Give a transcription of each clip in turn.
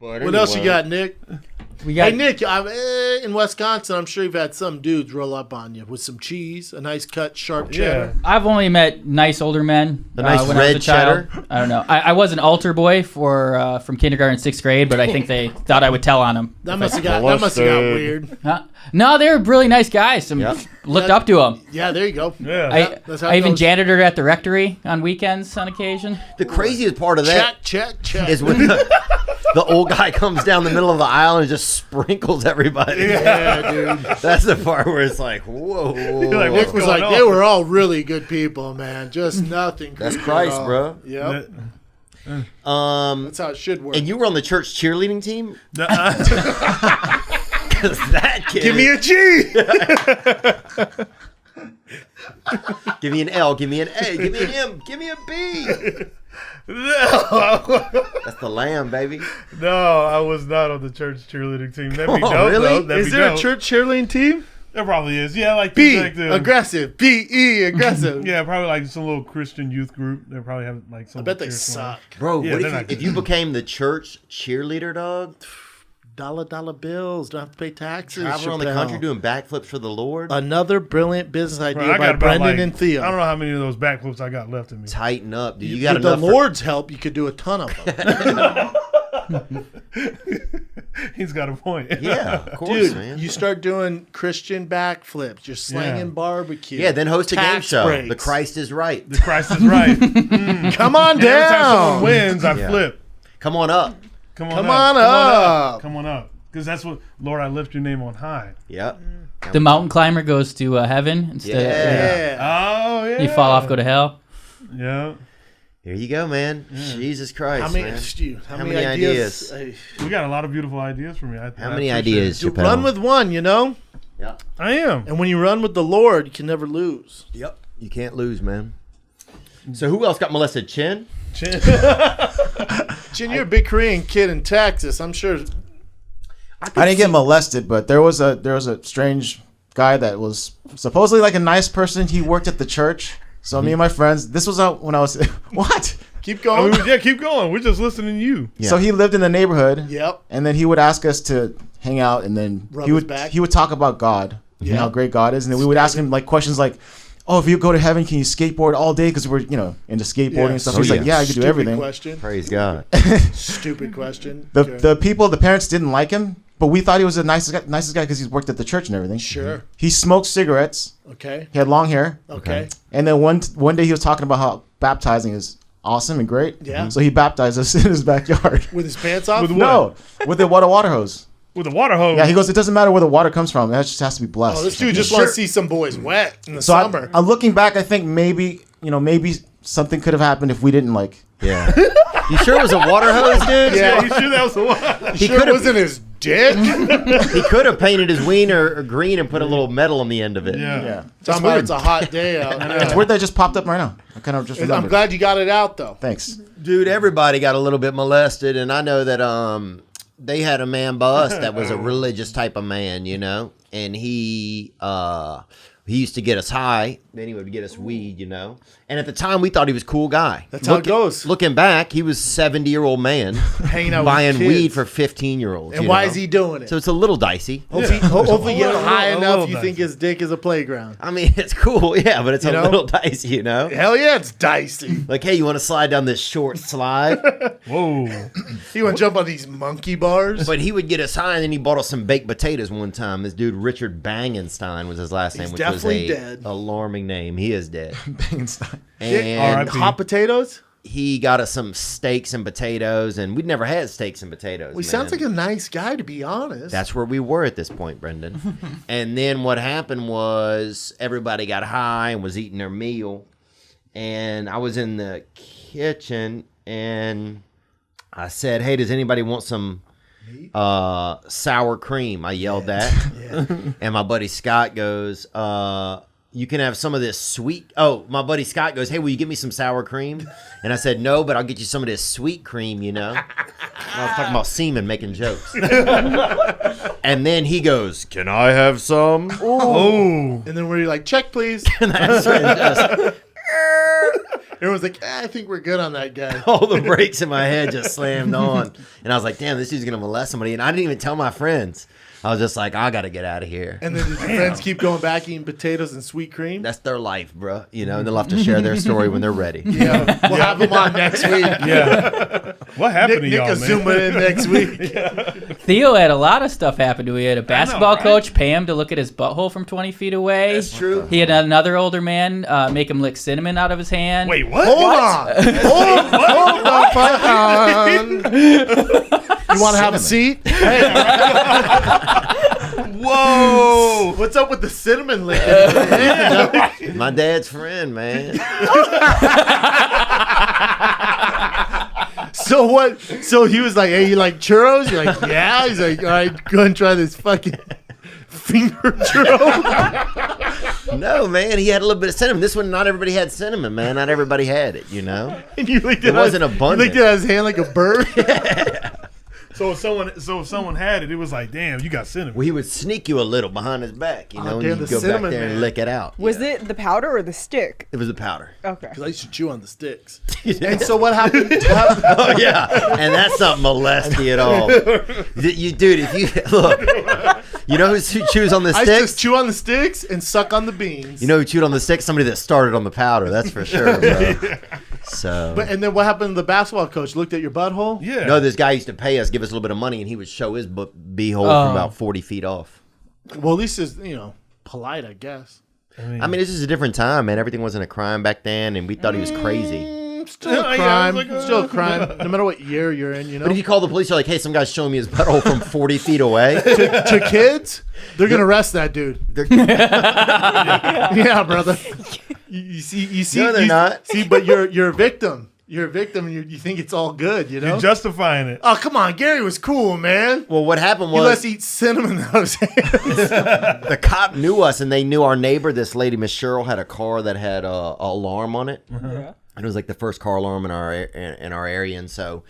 But what else you got, Nick? Hey, Nick, in Wisconsin, I'm sure you've had some dudes roll up on you with some cheese, a nice cut, sharp cheddar. I've only met nice older men. A nice when I was red a child. cheddar? I don't know. I was an altar boy from kindergarten, 6th grade, but I think they thought I would tell on them. That must have got weird. No, they were really nice guys. Looked up to them. Yeah, there you go. Yeah. I even janitored at the rectory on weekends on occasion. The craziest part of that check. is when the old guy comes down the middle of the aisle and just sprinkles everybody. Yeah, dude. That's the part where it's like, whoa. Like, Nick was like, they were all really good people, man. Just nothing. That's Christ, bro. Yep. That's how it should work. And you were on the church cheerleading team? Nuh-uh. Because that kid. Give me a G. Give me an L. Give me an A. Give me an M. Give me a B. That's the lamb, baby. No, I was not on the church cheerleading team. That'd be dope, really? though. That'd Is be there a dope. church cheerleading team? There probably is. Yeah, like Aggressive. P-E, aggressive. Yeah, probably like some little Christian youth group. They probably have like some. I bet they suck. Bro, Yeah, what if you became the church cheerleader, dog? Dollar bills. Don't have to pay taxes. Traveling around the country doing backflips for the Lord. Another brilliant business idea Bro, I by got about, Brendan and Theo. I don't know how many of those backflips I got left in me. Tighten up, dude. You got With the enough. Lord's help, you could do a ton of them. He's got a point. Yeah, of course, Dude, man. you start doing Christian backflips. You're slanging barbecue. Yeah, then host a game tax show. breaks. The Christ is right. The Christ is right. Come on And every time someone down. wins, I Yeah. flip. Come on up. Come Come on on up. up. Come on up. Because that's what, Lord, I lift your name on high. Yep. The mountain climber goes to heaven instead. Yeah. Oh, yeah. You fall off, go to hell. Yeah. Here you go, man. Jesus Christ, How many, man. how many ideas? We got a lot of beautiful ideas from you. How many ideas, You Chappelle? run with one, you know? Yep. I am. And when you run with the Lord, you can never lose. Yep. You can't lose, man. So who else got molested? Chin? Chin, you're a big Korean kid in Texas. I'm sure. I didn't get molested, but there was a strange guy that was supposedly like a nice person. He worked at the church. So me and my friends, this was out when I was what? Keep going. Yeah, keep going. We're just listening to you. Yeah. So he lived in the neighborhood. Yep. And then he would ask us to hang out, and then Rub he his would back. he would talk about God and how great God is, and then we would ask him like questions like, "Oh, if you go to heaven, can you skateboard all day?" Because we're into skateboarding Yeah. and stuff. Oh, He's like, yeah. "Yeah, I could do Stupid everything." question. Praise God. Stupid question. The parents didn't like him, but we thought he was the nicest guy because he's worked at the church and everything. Sure. He smoked cigarettes. Okay. He had long hair. Okay. And then one day he was talking about how baptizing is awesome and great. Yeah. So he baptized us in his backyard. With his pants off? With what? No, with a water hose. With a water hose. Yeah, he goes, it doesn't matter where the water comes from. It just has to be blessed. Oh, this dude just wants to see some boys wet in the So summer. I'm looking back, I think maybe something could have happened if we didn't Yeah. You sure it was a water hose, dude? Yeah, you sure that was the one? He sure could it have wasn't his dick? he could have painted his wiener green and put a little metal on the end of it. Yeah. Talking about it's a hot day out. It's weird that it just popped up right now. I kind of just remembered. I'm glad you got it out, though. Thanks. Dude, everybody got a little bit molested, and I know that they had a man by us that was a religious type of man, and he used to get us high, then he would get us weed, And at the time, we thought he was a cool guy. That's how it goes. Looking back, he was a 70-year-old man Hanging out buying with kids. weed for 15-year-olds. And why is he doing it? So it's a little dicey. Hopefully you get high a enough little you think his dick is a playground. I mean, it's cool, yeah, but it's a little dicey, Hell yeah, it's dicey. Like, hey, you want to slide down this short slide? Whoa. You want to jump on these monkey bars? But he would get us high, and then he bought us some baked potatoes one time. This dude, Richard Bangenstein, was his last name, which was definitely a dead. alarming name. He is dead. Bangenstein. And R.I.P. Hot potatoes? he got us some steaks and potatoes, and we'd never had steaks and potatoes. Well, he sounds like a nice guy, to be honest. That's where we were at this point, Brendan. And then what happened was everybody got high and was eating their meal. And I was in the kitchen, and I said, hey, does anybody want some sour cream? I yelled that. Yeah. And my buddy Scott goes, you can have some of this sweet. Oh, my buddy Scott goes, hey, will you give me some sour cream? And I said, no, but I'll get you some of this sweet cream, you know. I was talking about semen making jokes. And then he goes, can I have some? Oh. And then we're like, check, please. And that's when just, Everyone's like, I think we're good on that guy. All the brakes in my head just slammed on. And I was like, damn, this dude's going to molest somebody. And I didn't even tell my friends. I was just like, I got to get out of here. And then did your friends keep going back eating potatoes and sweet cream? That's their life, bro. You know, and they'll have to share their story when they're ready. Yeah. We'll have them on next week. Yeah. What happened to Nick y'all, will man? zoom in next week. Theo had a lot of stuff happen to him. He had a basketball right? coach pay him to look at his butthole from 20 feet away. That's true. He had another older man make him lick cinnamon out of his hand. Wait, what? Hold on. Hold on. You want to have a seat? Hey. Whoa! What's up with the cinnamon licking? My dad's friend, man. So what? So he was like, "Hey, you like churros?" You're like, "Yeah." He's like, "All right, go and try this fucking finger churro." No, man, he had a little bit of cinnamon. This one, not everybody had cinnamon, man. Not everybody had it, you know? And you licked It wasn't You abundant. licked it out of his hand like a bird. So if someone had it, it was like, damn, you got cinnamon. Well, he would sneak you a little behind his back, you know, and damn, you'd the go back cinnamon there and man. lick it out. Was it the powder or the stick? It was a powder. Okay. Because I used to chew on the sticks. And so what happened? What happened? Oh, yeah. And that's not molesty at all. Dude, if you look, you know who chews on the I sticks? just chew on the sticks and suck on the beans. You know who chewed on the sticks? Somebody that started on the powder, that's for sure, bro. So. And then what happened to the basketball coach? Looked at your butthole? Yeah. No, this guy used to pay us, give us a little bit of money, and he would show his beehole from about 40 feet off. Well, at least it's, polite, I guess. I mean, this is a different time, man. Everything wasn't a crime back then, and we thought he was crazy. Still a Yeah, crime. I was like, Still a crime. No matter what year you're in, But if you call the police, you're like, hey, some guy's showing me his butthole from 40 feet away. To kids, they're going to arrest that dude. Yeah, brother. You see. No, they're not. See, but you're a victim. You're a victim, and you think it's all good, you know? You're justifying it. Oh, come on. Gary was cool, man. Well, what happened He let us was eat cinnamon out of his hands. the cop knew us, and they knew our neighbor, this lady, Miss Cheryl, had a car that had a alarm on it. Yeah. And it was like the first car alarm in our area, and so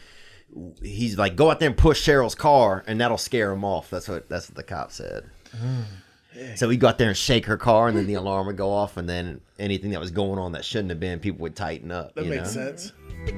he's like, go out there and push Cheryl's car, and that'll scare him off. That's what the cop said. So he'd go out there and shake her car, and then the alarm would go off, and then anything that was going on that shouldn't have been, people would tighten up. That you makes know? sense. The